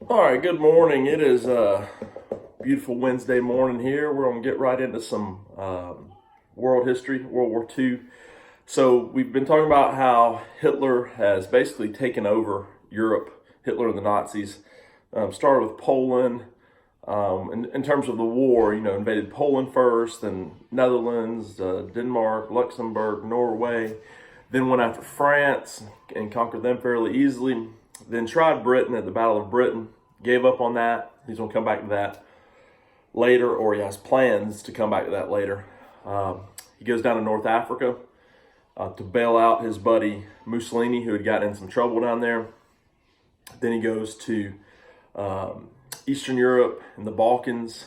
All right, good morning. It is a beautiful Wednesday morning here. We're going to get right into some world history, World War II. So, we've been talking about how Hitler has basically taken over Europe, Hitler and the Nazis. Started with Poland. In terms of the war, invaded Poland first, then Netherlands, Denmark, Luxembourg, Norway. Then went after France and conquered them fairly easily. Then tried Britain at the Battle of Britain, gave up on that. He's going to come back to that later, or he has plans to come back to that later. He goes down to North Africa to bail out his buddy Mussolini, who had gotten in some trouble down there. Then he goes to Eastern Europe and the Balkans,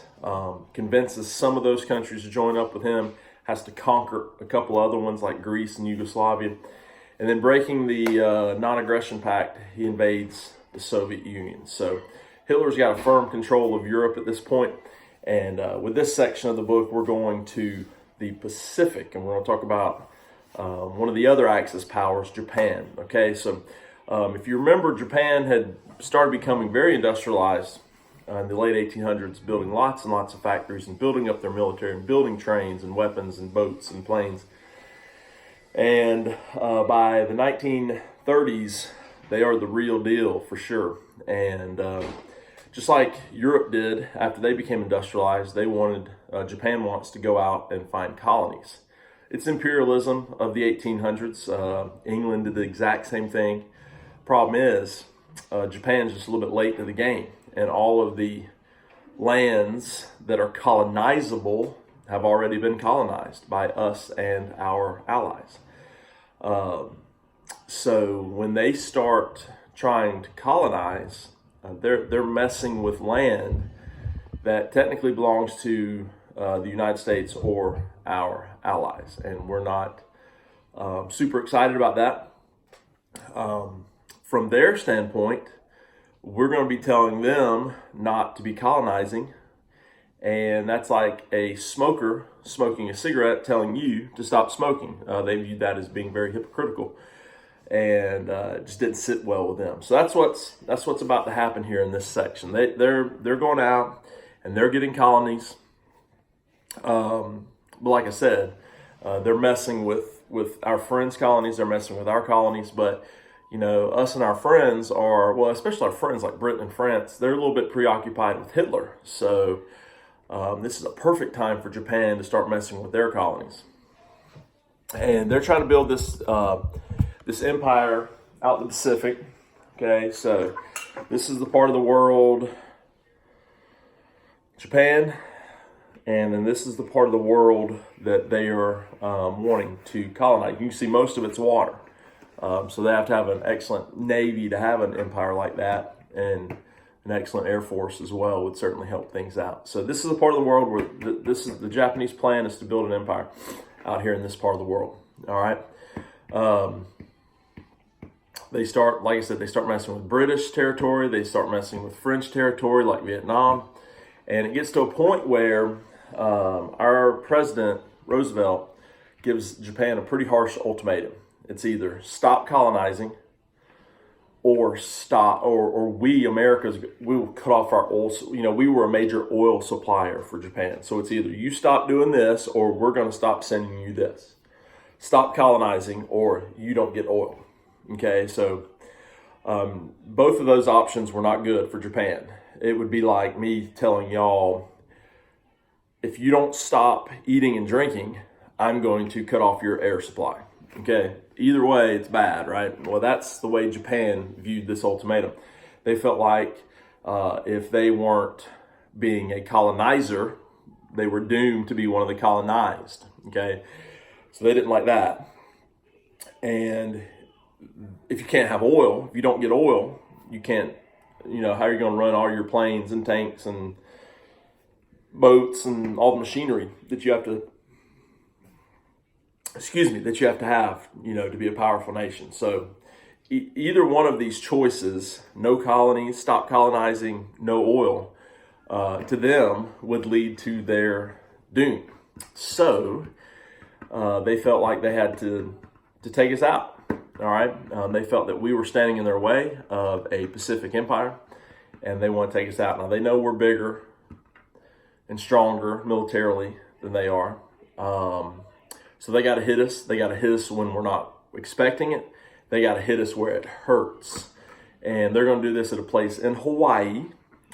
convinces some of those countries to join up with him, has to conquer a couple other ones like Greece and Yugoslavia. And then breaking the non-aggression pact, he invades the Soviet Union. So Hitler's got a firm control of Europe at this point. And with this section of the book, we're going to the Pacific, and we're going to talk about one of the other Axis powers, Japan. Okay, so if you remember, Japan had started becoming very industrialized in the late 1800s, building lots and lots of factories and building up their military and building trains and weapons and boats and planes. And by the 1930s, they are the real deal for sure. And just like Europe did after they became industrialized, Japan wants to go out and find colonies. It's imperialism of the 1800s. England did the exact same thing. Problem is, Japan's just a little bit late to the game, and all of the lands that are colonizable have already been colonized by us and our allies. So when they start trying to colonize, they're messing with land that technically belongs to the United States or our allies, and we're not super excited about that. From their standpoint, we're going to be telling them not to be colonizing, and that's like a smoker smoking a cigarette telling you to stop smoking. They viewed that as being very hypocritical, and it just didn't sit well with them. So that's what's about to happen here in this section. They're going out and they're getting colonies. But like I said, they're messing with our friends' colonies. They're messing with our colonies. But us and our friends especially our friends like Britain and France, they're a little bit preoccupied with Hitler. So this is a perfect time for Japan to start messing with their colonies. And they're trying to build this empire out in the Pacific. Okay, so this is the part of the world, Japan, and then this is the part of the world that they are wanting to colonize. You can see most of it's water. So they have to have an excellent navy to have an empire like that, and an excellent air force as well would certainly help things out. So this is a part of the world where this is the Japanese plan, is to build an empire out here in this part of the world. All right. They start, like I said, they start messing with British territory. They start messing with French territory like Vietnam. And it gets to a point where our president, Roosevelt, gives Japan a pretty harsh ultimatum. It's either stop colonizing or we will cut off our oil. We were a major oil supplier for Japan. So it's either you stop doing this or we're going to stop sending you this. Stop colonizing or you don't get oil. Okay, so both of those options were not good for Japan. It would be like me telling y'all, if you don't stop eating and drinking, I'm going to cut off your air supply. Okay, either way, it's bad, right? Well, that's the way Japan viewed this ultimatum. They felt like if they weren't being a colonizer, they were doomed to be one of the colonized. Okay, so they didn't like that. And if you can't have oil, if you don't get oil, you can't, how are you going to run all your planes and tanks and boats and all the machinery that you have to have, to be a powerful nation. So either one of these choices, no colonies, stop colonizing, no oil, to them would lead to their doom. So they felt like they had to take us out. All right. They felt that we were standing in their way of a Pacific empire, and they want to take us out. Now, they know we're bigger and stronger militarily than they are. So they got to hit us. They got to hit us when we're not expecting it. They got to hit us where it hurts. And they're going to do this at a place in Hawaii.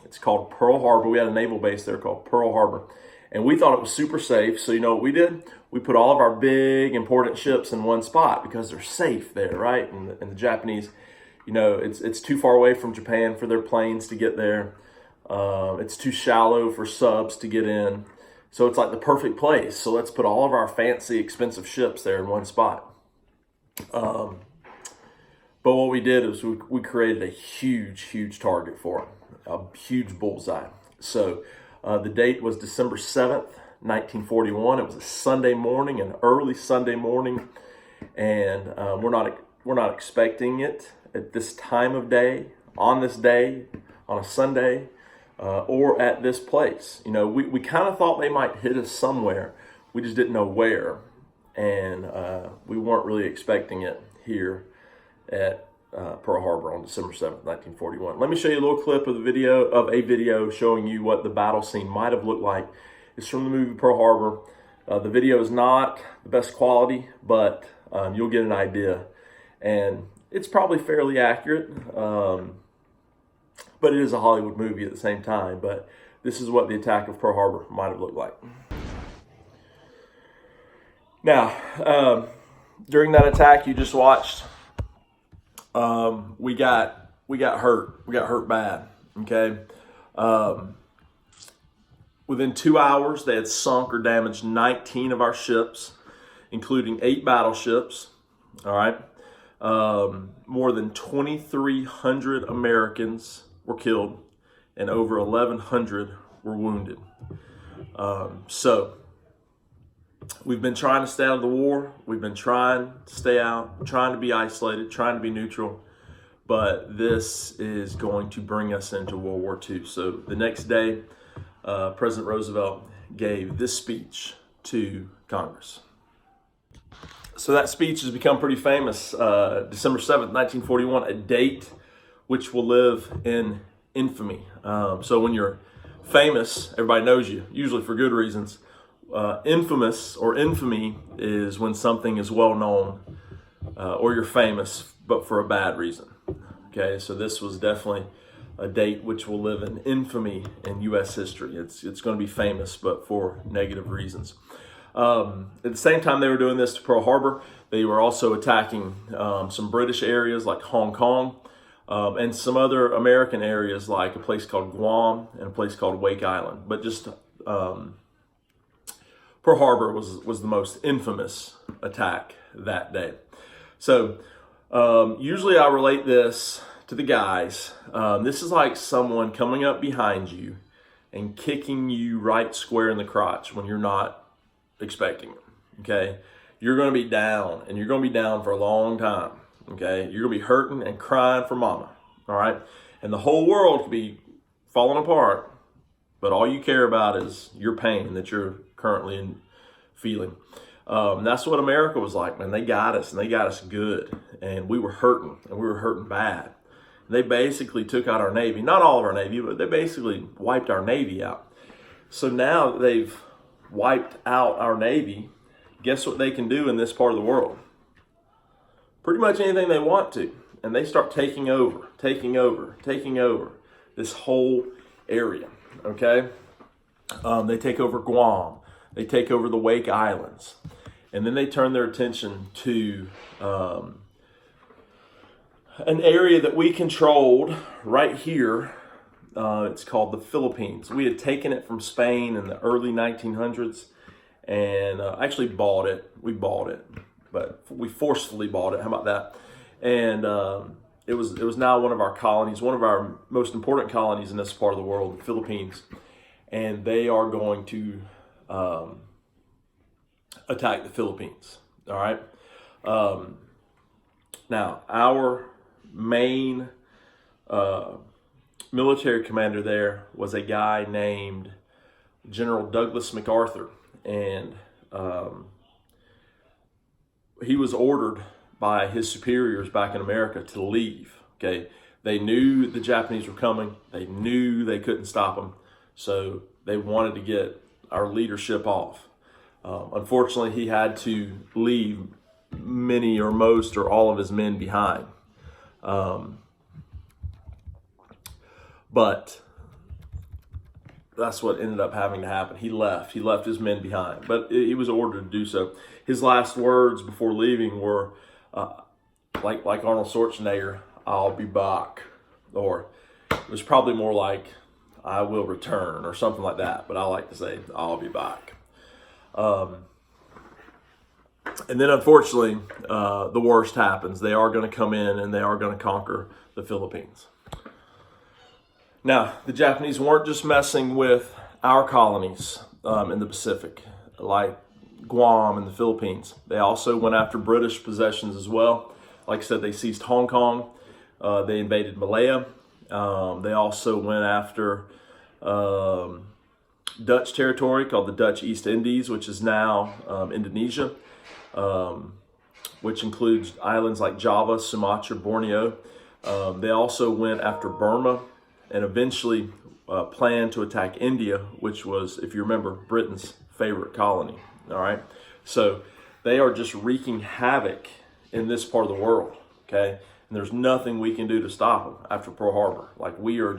It's called Pearl Harbor. We had a naval base there called Pearl Harbor. And we thought it was super safe. So you know what we did? We put all of our big, important ships in one spot because they're safe there, right? And the Japanese, you know, it's too far away from Japan for their planes to get there. It's too shallow for subs to get in. So it's like the perfect place. So let's put all of our fancy, expensive ships there in one spot. But what we did is we created a huge target for them, a huge bullseye. So the date was December 7th, 1941. It was a Sunday morning, an early Sunday morning, and we're not expecting it at this time of day, on this day, on a Sunday, or at this place. You know, we kind of thought they might hit us somewhere. We just didn't know where, and we weren't really expecting it here at Pearl Harbor on December 7th, 1941. Let me show you a little clip of a video showing you what the battle scene might have looked like. It's from the movie Pearl Harbor. The video is not the best quality, but you'll get an idea. And it's probably fairly accurate, but it is a Hollywood movie at the same time. But this is what the attack of Pearl Harbor might have looked like. Now, during that attack you just watched, we got hurt. We got hurt bad. Okay. Within 2 hours, they had sunk or damaged 19 of our ships, including 8 battleships. All right. More than 2,300 Americans were killed, and over 1,100 were wounded. So we've been trying to stay out of the war. We've been trying to stay out, trying to be isolated, trying to be neutral. But this is going to bring us into World War II. So the next day, President Roosevelt gave this speech to Congress. So that speech has become pretty famous. December 7th, 1941, a date which will live in infamy. So when you're famous, everybody knows you, usually for good reasons. Infamous or infamy is when something is well known or you're famous, but for a bad reason. Okay, so this was definitely a date which will live in infamy in U.S. history. It's going to be famous, but for negative reasons. At the same time they were doing this to Pearl Harbor, they were also attacking some British areas like Hong Kong and some other American areas like a place called Guam and a place called Wake Island. But just Pearl Harbor was the most infamous attack that day. So usually I relate this to the guys. This is like someone coming up behind you and kicking you right square in the crotch when you're not expecting it. Okay, you're going to be down, and you're going to be down for a long time. Okay, you're going to be hurting and crying for mama. All right, and the whole world could be falling apart, but all you care about is your pain that you're currently feeling. That's what America was like, man. They got us, and they got us good, and we were hurting, and we were hurting bad. They basically took out our Navy. Not all of our Navy, but they basically wiped our Navy out. So now that they've wiped out our Navy, guess what they can do in this part of the world? Pretty much anything they want to. And they start taking over this whole area, okay? They take over Guam. They take over the Wake Islands. And then they turn their attention to an area that we controlled right here. It's called the Philippines. We had taken it from Spain in the early 1900s and actually bought it. We bought it, but we forcefully bought it. How about that? And it was now one of our colonies, one of our most important colonies in this part of the world, the Philippines. And they are going to attack the Philippines. All right. Now, our main military commander there was a guy named General Douglas MacArthur, and he was ordered by his superiors back in America to leave. Okay, They knew the Japanese were coming. They knew they couldn't stop them. So they wanted to get our leadership off. Unfortunately, he had to leave many or most or all of his men behind. But that's what ended up having to happen. He left his men behind, but he was ordered to do so. His last words before leaving were like Arnold Schwarzenegger, "I'll be back," or it was probably more like, "I will return," or something like that. But I like to say, "I'll be back." And then unfortunately, the worst happens. They are going to come in and they are going to conquer the Philippines. Now, the Japanese weren't just messing with our colonies in the Pacific, like Guam and the Philippines. They also went after British possessions as well. Like I said, they seized Hong Kong. They invaded Malaya. They also went after Dutch territory called the Dutch East Indies, which is now Indonesia, which includes islands like Java, Sumatra, Borneo. They also went after Burma and eventually planned to attack India, which was, if you remember, Britain's favorite colony. All right, so they are just wreaking havoc in this part of the world. Okay, and there's nothing we can do to stop them after Pearl Harbor. Like, we're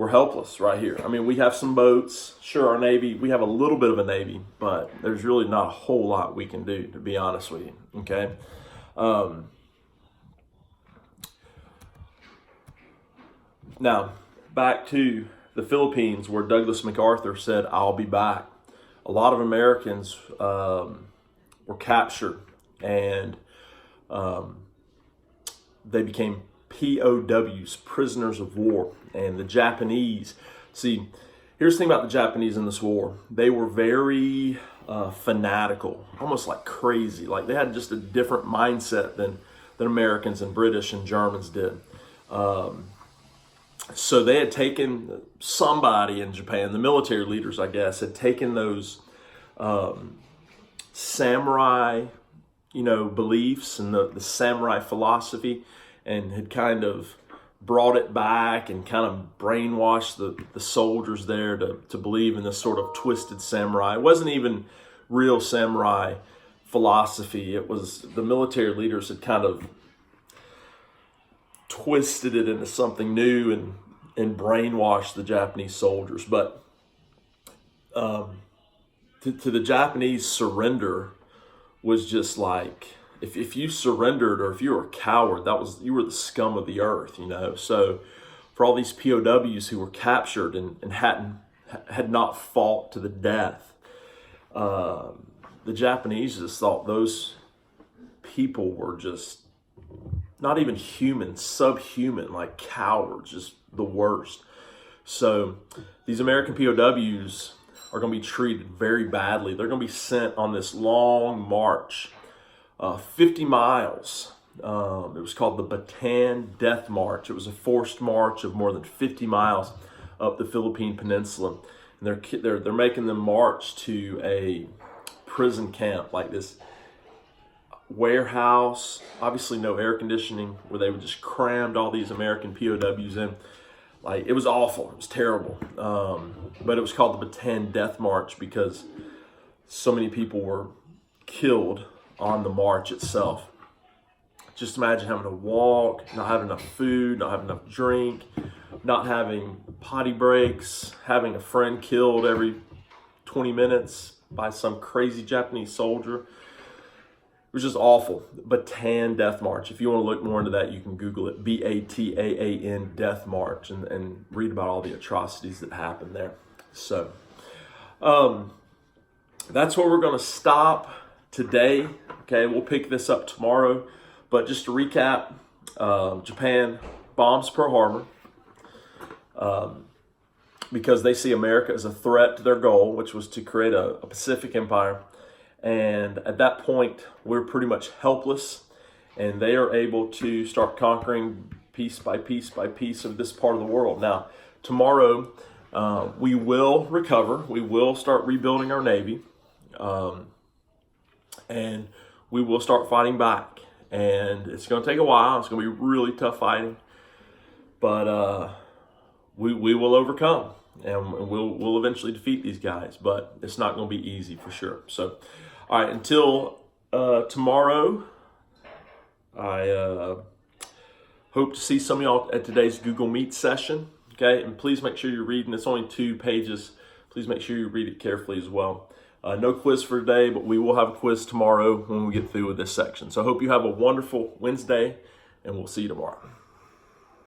helpless right here. I mean, we have some boats. Sure, our Navy, we have a little bit of a Navy, but there's really not a whole lot we can do, to be honest with you. Okay. Now, back to the Philippines, where Douglas MacArthur said, "I'll be back." A lot of Americans were captured, and they became POWs, prisoners of war. And the Japanese, see, here's the thing about the Japanese in this war. They were very fanatical, almost like crazy. Like, they had just a different mindset than Americans and British and Germans did. So they had taken, somebody in Japan, the military leaders, I guess, had taken those samurai, beliefs and the samurai philosophy, and had kind of brought it back and kind of brainwashed the soldiers there to believe in this sort of twisted samurai. It wasn't even real samurai philosophy. It was the military leaders had kind of twisted it into something new and brainwashed the Japanese soldiers. But to the Japanese, surrender was just like, if you surrendered or if you were a coward, you were the scum of the earth, So for all these POWs who were captured and had not fought to the death, the Japanese just thought those people were just not even human, subhuman, like cowards, just the worst. So these American POWs are going to be treated very badly. They're going to be sent on this long march, 50 miles. It was called the Bataan Death March. It was a forced march of more than 50 miles up the Philippine Peninsula. And they're making them march to a prison camp, like this warehouse, obviously no air conditioning, where they would just crammed all these American POWs in. Like, it was awful. It was terrible. But it was called the Bataan Death March because so many people were killed on the march itself. Just imagine having to walk, not having enough food, not having enough drink, not having potty breaks, having a friend killed every 20 minutes by some crazy Japanese soldier. It was just awful. Bataan Death March. If you want to look more into that, you can Google it. Bataan Death March and read about all the atrocities that happened there. So that's where we're going to stop today. Okay, we'll pick this up tomorrow. But just to recap, Japan bombs Pearl Harbor because they see America as a threat to their goal, which was to create a Pacific empire. And at that point, we're pretty much helpless, and they are able to start conquering piece by piece by piece of this part of the world. Now, tomorrow, we will recover. We will start rebuilding our Navy, and we will start fighting back. And it's going to take a while. It's going to be really tough fighting. but we will overcome, and we'll eventually defeat these guys. But it's not going to be easy for sure. So, all right, until tomorrow, I hope to see some of y'all at today's Google Meet session. Okay, and please make sure you're reading. It's only 2 pages. Please make sure you read it carefully as well. No quiz for today, but we will have a quiz tomorrow when we get through with this section. So I hope you have a wonderful Wednesday, and we'll see you tomorrow.